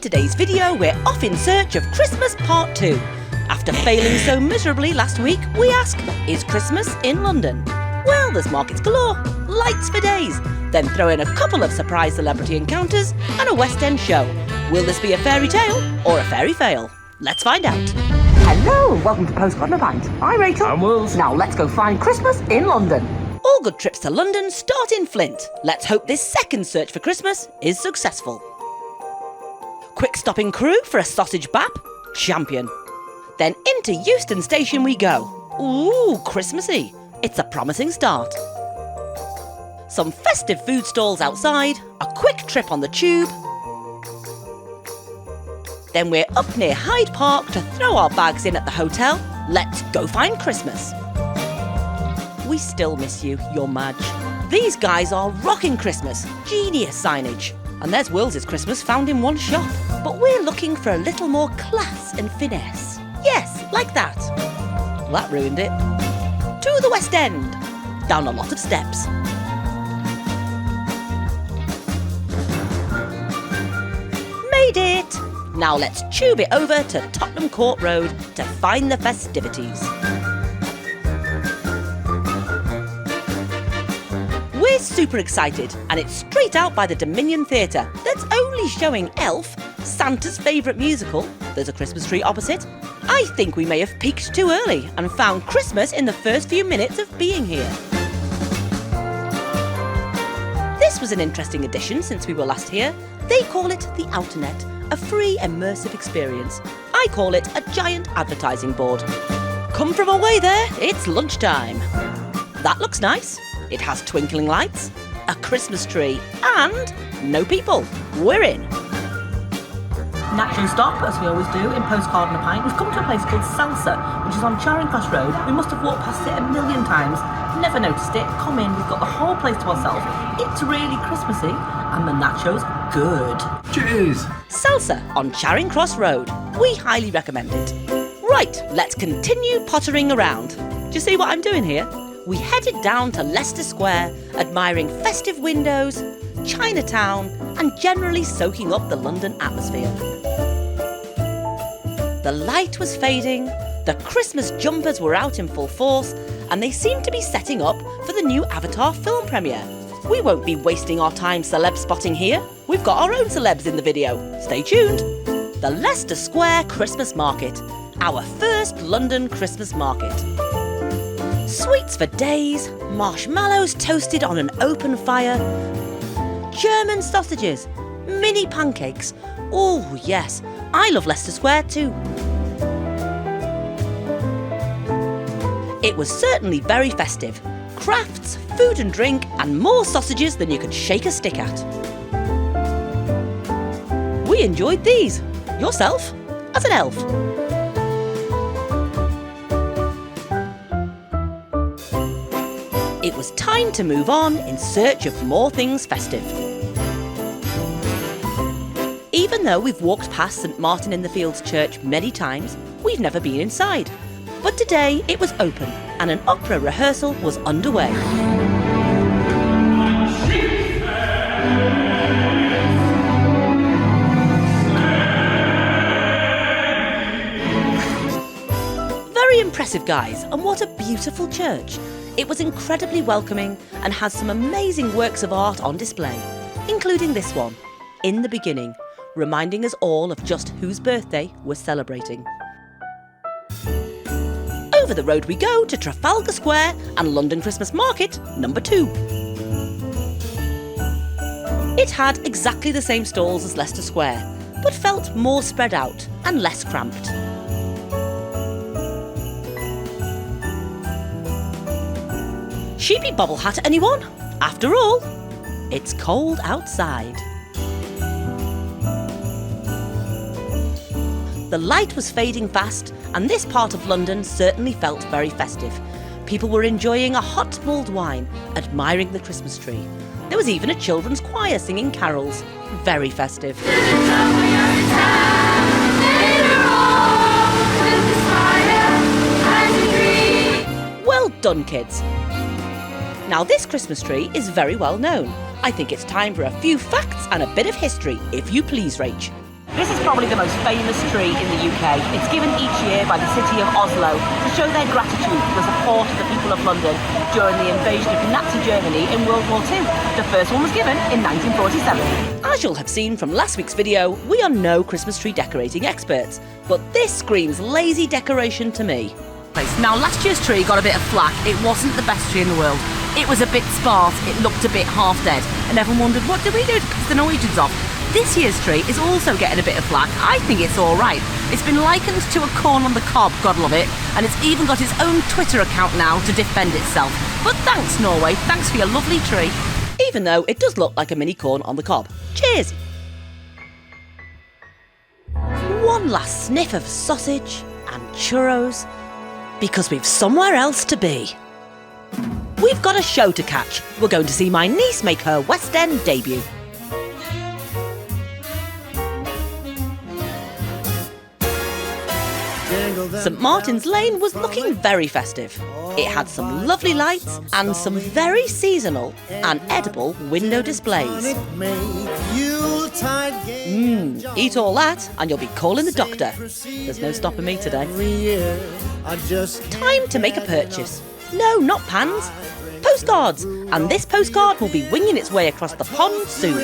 today's video, we're off in search of Christmas Part 2. After failing so miserably last week, we ask, is Christmas in London? Well, there's markets galore, lights for days, then throw in a couple of surprise celebrity encounters and a West End show. Will this be a fairy tale or a fairy fail? Let's find out. Hello, welcome to Postcard and a Pint. I'm Rachel. I'm Wills. Now let's go find Christmas in London. All good trips to London start in Flint. Let's hope this second search for Christmas is successful. Quick stopping crew for a sausage bap? Champion. Then into Euston station we go. Ooh, Christmassy. It's a promising start. Some festive food stalls outside, a quick trip on the tube. Then we're up near Hyde Park to throw our bags in at the hotel. Let's go find Christmas. We still miss you, your Madge. These guys are rocking Christmas, genius signage. And there's Will's Christmas found in one shop. But we're looking for a little more class and finesse. Yes, like that. That ruined it. To the West End. Down a lot of steps. Made it! Now let's tube it over to Tottenham Court Road to find the festivities. We're super excited, and it's straight out by the Dominion Theatre that's only showing Elf, Santa's favourite musical. There's a Christmas tree opposite. I think we may have peaked too early and found Christmas in the first few minutes of being here. This was an interesting addition since we were last here. They call it the Outernet, a free immersive experience. I call it a giant advertising board. Come from away there, it's lunchtime. That looks nice. It has twinkling lights, a Christmas tree, and no people. We're in. Nacho stop, as we always do, in Postcard and a Pint. We've come to a place called Salsa, which is on Charing Cross Road. We must have walked past it a million times, never noticed it. Come in, we've got the whole place to ourselves. It's really Christmassy, and the nachos, good. Cheers! Salsa on Charing Cross Road. We highly recommend it. Right, let's continue pottering around. Do you see what I'm doing here? We headed down to Leicester Square, admiring festive windows, Chinatown, and generally soaking up the London atmosphere. The light was fading, the Christmas jumpers were out in full force, and they seemed to be setting up for the new Avatar film premiere. We won't be wasting our time celeb spotting here. We've got our own celebs in the video. Stay tuned. The Leicester Square Christmas Market, our first London Christmas market. Sweets for days, marshmallows toasted on an open fire, German sausages, mini pancakes. Oh yes, I love Leicester Square too. It was certainly very festive. Crafts, food and drink, and more sausages than you could shake a stick at. We enjoyed these. Yourself, as an elf. It was time to move on in search of more things festive. Even though we've walked past St Martin in the Fields Church many times, we've never been inside. But today it was open and an opera rehearsal was underway. Very impressive, guys, and what a beautiful church. It was incredibly welcoming and has some amazing works of art on display, including this one, In the Beginning, reminding us all of just whose birthday we're celebrating. Over the road we go to Trafalgar Square and London Christmas Market number 2. It had exactly the same stalls as Leicester Square, but felt more spread out and less cramped. Sheepy bobble hat, anyone? After all, it's cold outside. The light was fading fast, and this part of London certainly felt very festive. People were enjoying a hot mulled wine, admiring the Christmas tree. There was even a children's choir singing carols. Very festive. Well done, kids. Now this Christmas tree is very well known. I think it's time for a few facts and a bit of history, if you please, Rach. This is probably the most famous tree in the UK. It's given each year by the city of Oslo to show their gratitude for the support of the people of London during the invasion of Nazi Germany in World War II. The first one was given in 1947. As you'll have seen from last week's video, we are no Christmas tree decorating experts, but this screams lazy decoration to me. Now, last year's tree got a bit of flack. It wasn't the best tree in the world. It was a bit sparse, it looked a bit half dead, and everyone wondered, what did we do to piss the Norwegians off? This year's tree is also getting a bit of flack. I think it's alright. It's been likened to a corn on the cob, God love it, and it's even got its own Twitter account now to defend itself. But thanks, Norway, thanks for your lovely tree. Even though it does look like a mini corn on the cob. Cheers! One last sniff of sausage and churros, because we've somewhere else to be. We've got a show to catch. We're going to see my niece make her West End debut. St Martin's Lane was looking very festive. It had some lovely lights and some very seasonal and edible window displays. Eat all that and you'll be calling the doctor. There's no stopping me today. Time to make a purchase. No, not pans. Postcards. And this postcard will be winging its way across the pond soon.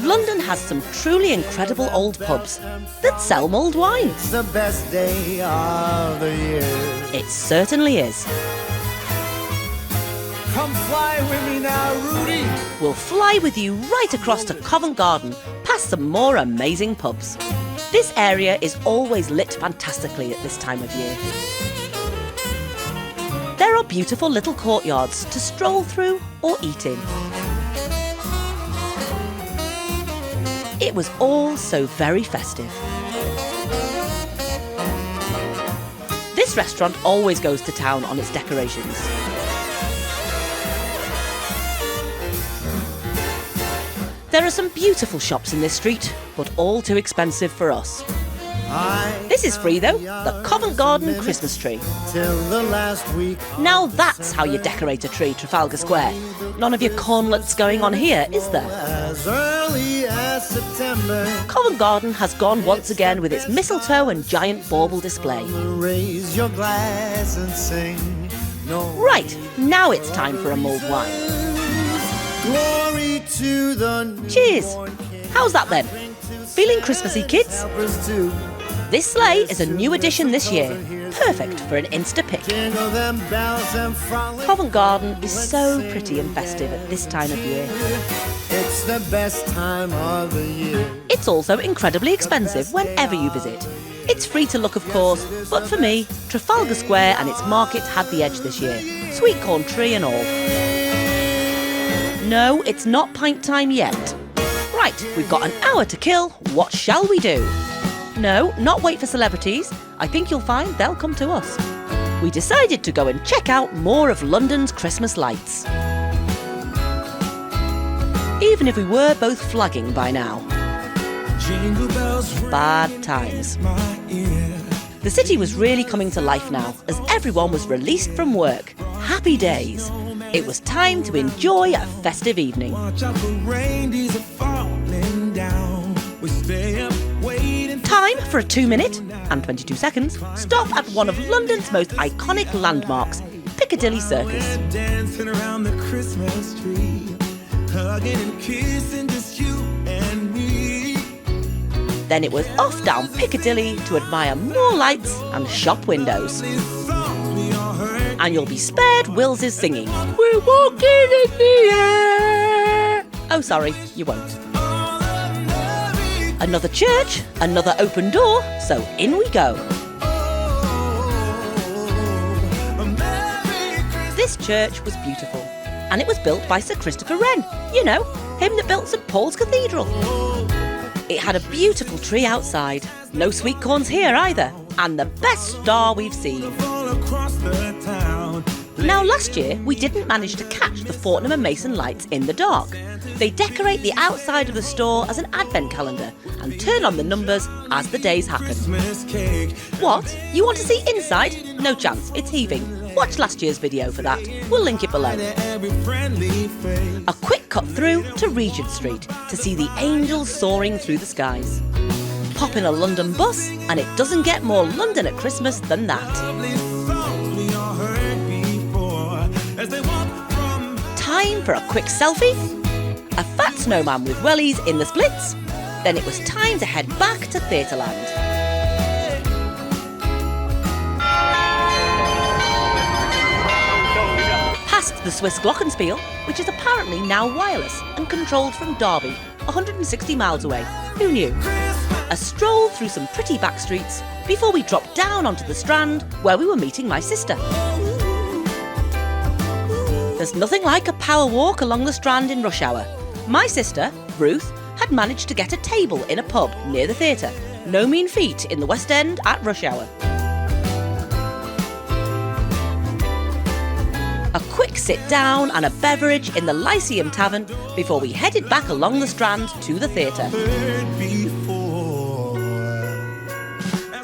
London has some truly incredible old pubs that sell mulled wine. It's the best day of the year. It certainly is. Come fly with me now, Rudy. We'll fly with you right across to Covent Garden, past some more amazing pubs. This area is always lit fantastically at this time of year. There are beautiful little courtyards to stroll through or eat in. It was all so very festive. This restaurant always goes to town on its decorations. There are some beautiful shops in this street, but all too expensive for us. This is free though, the Covent Garden Christmas tree. Now that's how you decorate a tree, Trafalgar Square. None of your cornlets going on here, is there? Covent Garden has gone once again with its mistletoe and giant bauble display. Right, now it's time for a mulled wine. Cheers! How's that then? Feeling Christmassy, kids? This sleigh is a new addition this year, perfect for an Insta pic. Covent Garden is so pretty and festive at this time of year. It's the best time of the year. It's also incredibly expensive whenever you visit. It's free to look, of course, but for me, Trafalgar Square and its markets had the edge this year. Sweet corn tree and all. No, it's not pint time yet. Right, we've got an hour to kill. What shall we do? No, not wait for celebrities. I think you'll find they'll come to us. We decided to go and check out more of London's Christmas lights. Even if we were both flagging by now. Bad times. The city was really coming to life now, as everyone was released from work. Happy days. It was time to enjoy a festive evening. Time for a 2-minute and 22 seconds stop at one of London's most iconic landmarks, Piccadilly Circus. Dancing around the Christmas tree, hugging and kissing just you and me. Then it was off down Piccadilly to admire more lights and shop windows. And you'll be spared Wills's singing. We're walking in the air. Oh, sorry, you won't. Another church, another open door, so in we go. This church was beautiful, and it was built by Sir Christopher Wren. You know, him that built St Paul's Cathedral. It had a beautiful tree outside. No sweet corns here either, and the best star we've seen. Now last year, we didn't manage to catch the Fortnum and Mason lights in the dark. They decorate the outside of the store as an advent calendar and turn on the numbers as the days happen. What? You want to see inside? No chance, it's heaving. Watch last year's video for that. We'll link it below. A quick cut through to Regent Street to see the angels soaring through the skies. pop in a London bus, and it doesn't get more London at Christmas than that. Time for a quick selfie, a fat snowman with wellies in the splits. Then it was time to head back to Theatreland. Past the Swiss Glockenspiel, which is apparently now wireless and controlled from Derby, 160 miles away. Who knew? A stroll through some pretty back streets before we dropped down onto the Strand, where we were meeting my sister. There's nothing like a power walk along the Strand in rush hour. My sister, Ruth, had managed to get a table in a pub near the theatre. No mean feat in the West End at rush hour. A quick sit down and a beverage in the Lyceum Tavern before we headed back along the Strand to the theatre.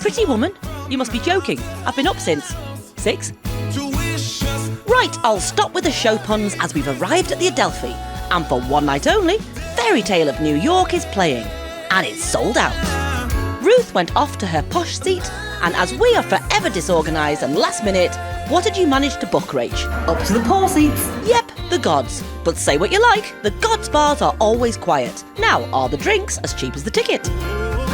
Pretty woman, you must be joking. I've been up since 6. Right, I'll stop with the show puns as we've arrived at the Adelphi, and for one night only, Fairytale of New York is playing, and it's sold out. Ruth went off to her posh seat, and as we are forever disorganised and last minute, what did you manage to book, Rach? Up to the poor seats. Yep, the gods. But say what you like, the gods bars are always quiet. Now, are the drinks as cheap as the ticket?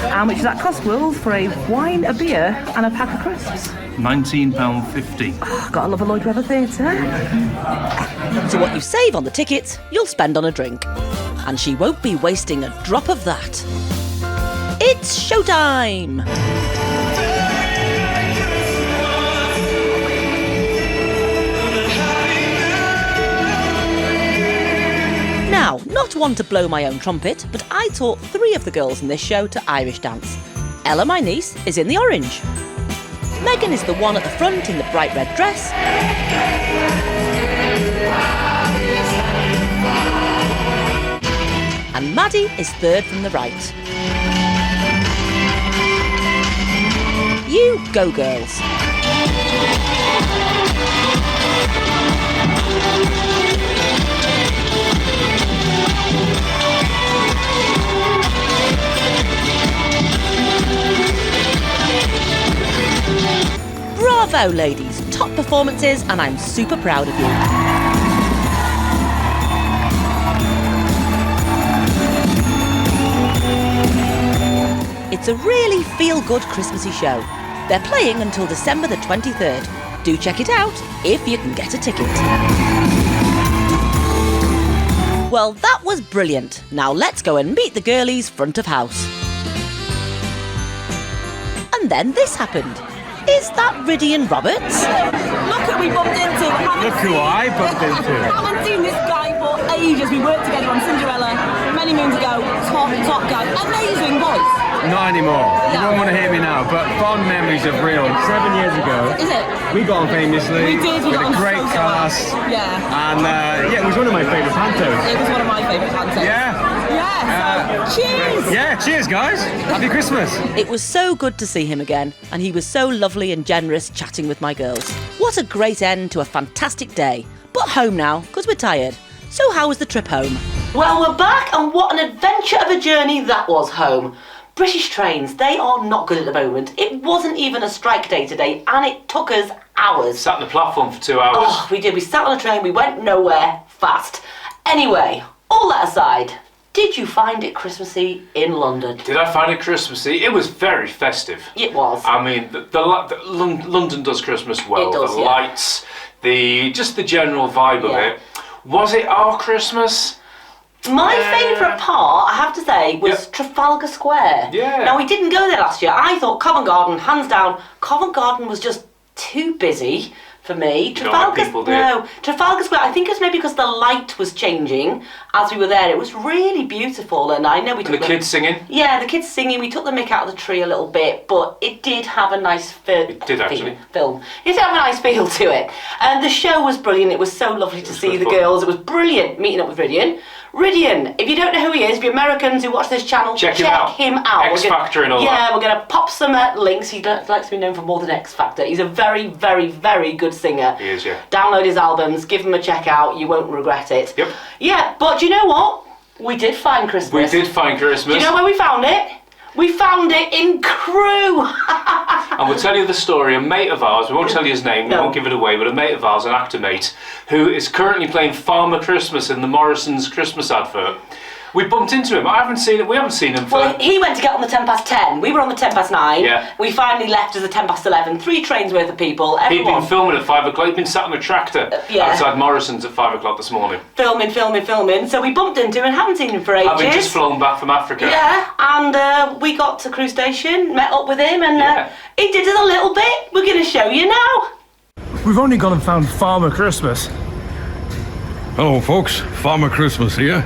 How much does that cost, Wills, for a wine, a beer and a pack of crisps? £19.50. Oh, gotta love a Lloyd Webber Theatre. So what you save on the ticket, you'll spend on a drink. And she won't be wasting a drop of that. It's showtime! Now, not one to blow my own trumpet, but I taught 3 of the girls in this show to Irish dance. Ella, my niece, is in the orange. Megan is the one at the front in the bright red dress. And Maddie is 3rd from the right. You go, girls. Bravo, ladies. Top performances, and I'm super proud of you. It's a really feel-good Christmassy show. They're playing until December the 23rd. Do check it out if you can get a ticket. Well, that was brilliant. Now let's go and meet the girlies front of house. And then this happened. Is that Ridian Roberts? Look who we bumped into. Look who I bumped into. Haven't seen this guy for ages. We worked together on Cinderella many moons ago. Top guy. Amazing voice. Not anymore. You don't want to hear me now, but fond memories of real. 7 years ago. Is it? We got on famously. We did. We with got a on great so cast. well. Yeah. And yeah, it was one of my favourite pantos. It was one of my favourite pantos. Yeah. Yeah. So, cheers. Yeah, cheers, guys. Happy Christmas. It was so good to see him again, and he was so lovely and generous chatting with my girls. What a great end to a fantastic day. But home now, because we're tired. So how was the trip home? Well, we're back, and what an adventure of a journey that was home. British trains, they are not good at the moment. It wasn't even a strike day today, and it took us hours. Sat on the platform for 2 hours. Oh, we did. We sat on a train, we went nowhere fast. Anyway, all that aside, did you find it Christmassy in London? Did I find it Christmassy? It was very festive. It was. I mean, London does Christmas well. It does, the yeah. lights, just the general vibe of Yeah. it. Was it our Christmas? My favourite part, I have to say, was Yep. Trafalgar Square. Yeah. Now, we didn't go there last year. I thought Covent Garden, hands down, Covent Garden was just too busy for me. You don't like people, do you? No, Trafalgar Square, I think it was maybe because the light was changing as we were there. It was really beautiful, and I know we took And the kids singing? Yeah, the kids singing. We took the mick out of the tree a little bit, but it did have a nice It did, actually. film. It did have a nice feel to it. And the show was brilliant. It was so lovely to see good the fun. girls. It was brilliant meeting up with Ridian. Ridian, if you don't know who he is, if you're Americans who watch this channel, Check him out. X We're gonna- Factor and all Yeah, that. we're going to pop some links. He likes to be known for more than X Factor. He's a very, very, very good singer. He is, yeah. Download his albums, give him a check out. You won't regret it. Yep. Yeah, but do you know what? We did find Christmas. We did find Christmas. Do you know where we found it? We found it in Crewe. And we'll tell you the story. A mate of ours, we won't tell you his name, No. we won't give it away, but a mate of ours, an actor mate, who is currently playing Farmer Christmas in the Morrison's Christmas advert. We bumped into him. We haven't seen him for... Well, he went to get on the 10:10. We were on the 9:10. Yeah. We finally left as the 11:10. 3 trains worth of people. He'd Everyone. been filming at 5 o'clock. He'd been sat on a tractor yeah. outside Morrison's at 5 o'clock this morning. Filming. So we bumped into him and haven't seen him for ages. Having just flown back from Africa. Yeah, and we got to Crewe Station, met up with him, and he did it a little bit. We're going to show you now. We've only gone and found Farmer Christmas. Hello folks, Farmer Christmas here.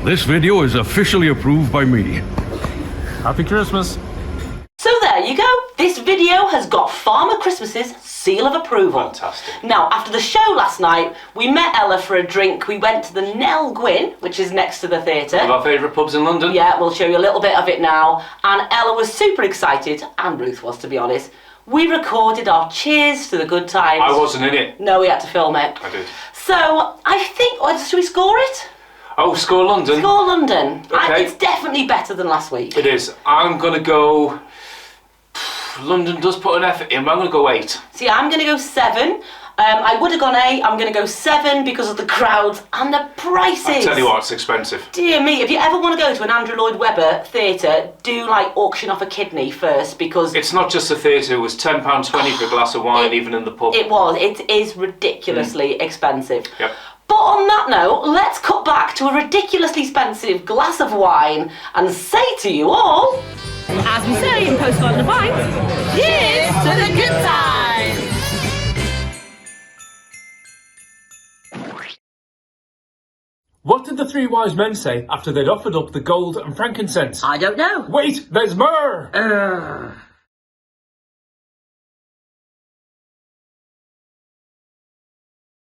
This video is officially approved by me. Happy Christmas. So there you go. This video has got Farmer Christmas's seal of approval. Fantastic. Now, after the show last night, we met Ella for a drink. We went to the Nell Gwyn, which is next to the theatre. One of our favourite pubs in London. Yeah, we'll show you a little bit of it now. And Ella was super excited, and Ruth was, to be honest. We recorded our cheers to the good times. I wasn't in it. No, we had to film it. I did. So, I think, should we score it? Oh, Score London. Score London. Okay. It's definitely better than last week. It is. I'm going to go... London does put an effort in, but I'm going to go 8. See, I'm going to go 7. I would have gone 8. I'm going to go 7 because of the crowds and the prices. I tell you what, it's expensive. Dear me, if you ever want to go to an Andrew Lloyd Webber theatre, do auction off a kidney first because... It's not just the theatre, it was £10.20 for a glass of wine, even in the pub. It is ridiculously expensive. Yep. But on that note, let's cut back to a ridiculously expensive glass of wine and say to you all... As we say in Postcard and a Pint, cheers to the good times! What did the 3 wise men say after they'd offered up the gold and frankincense? I don't know. Wait, there's more!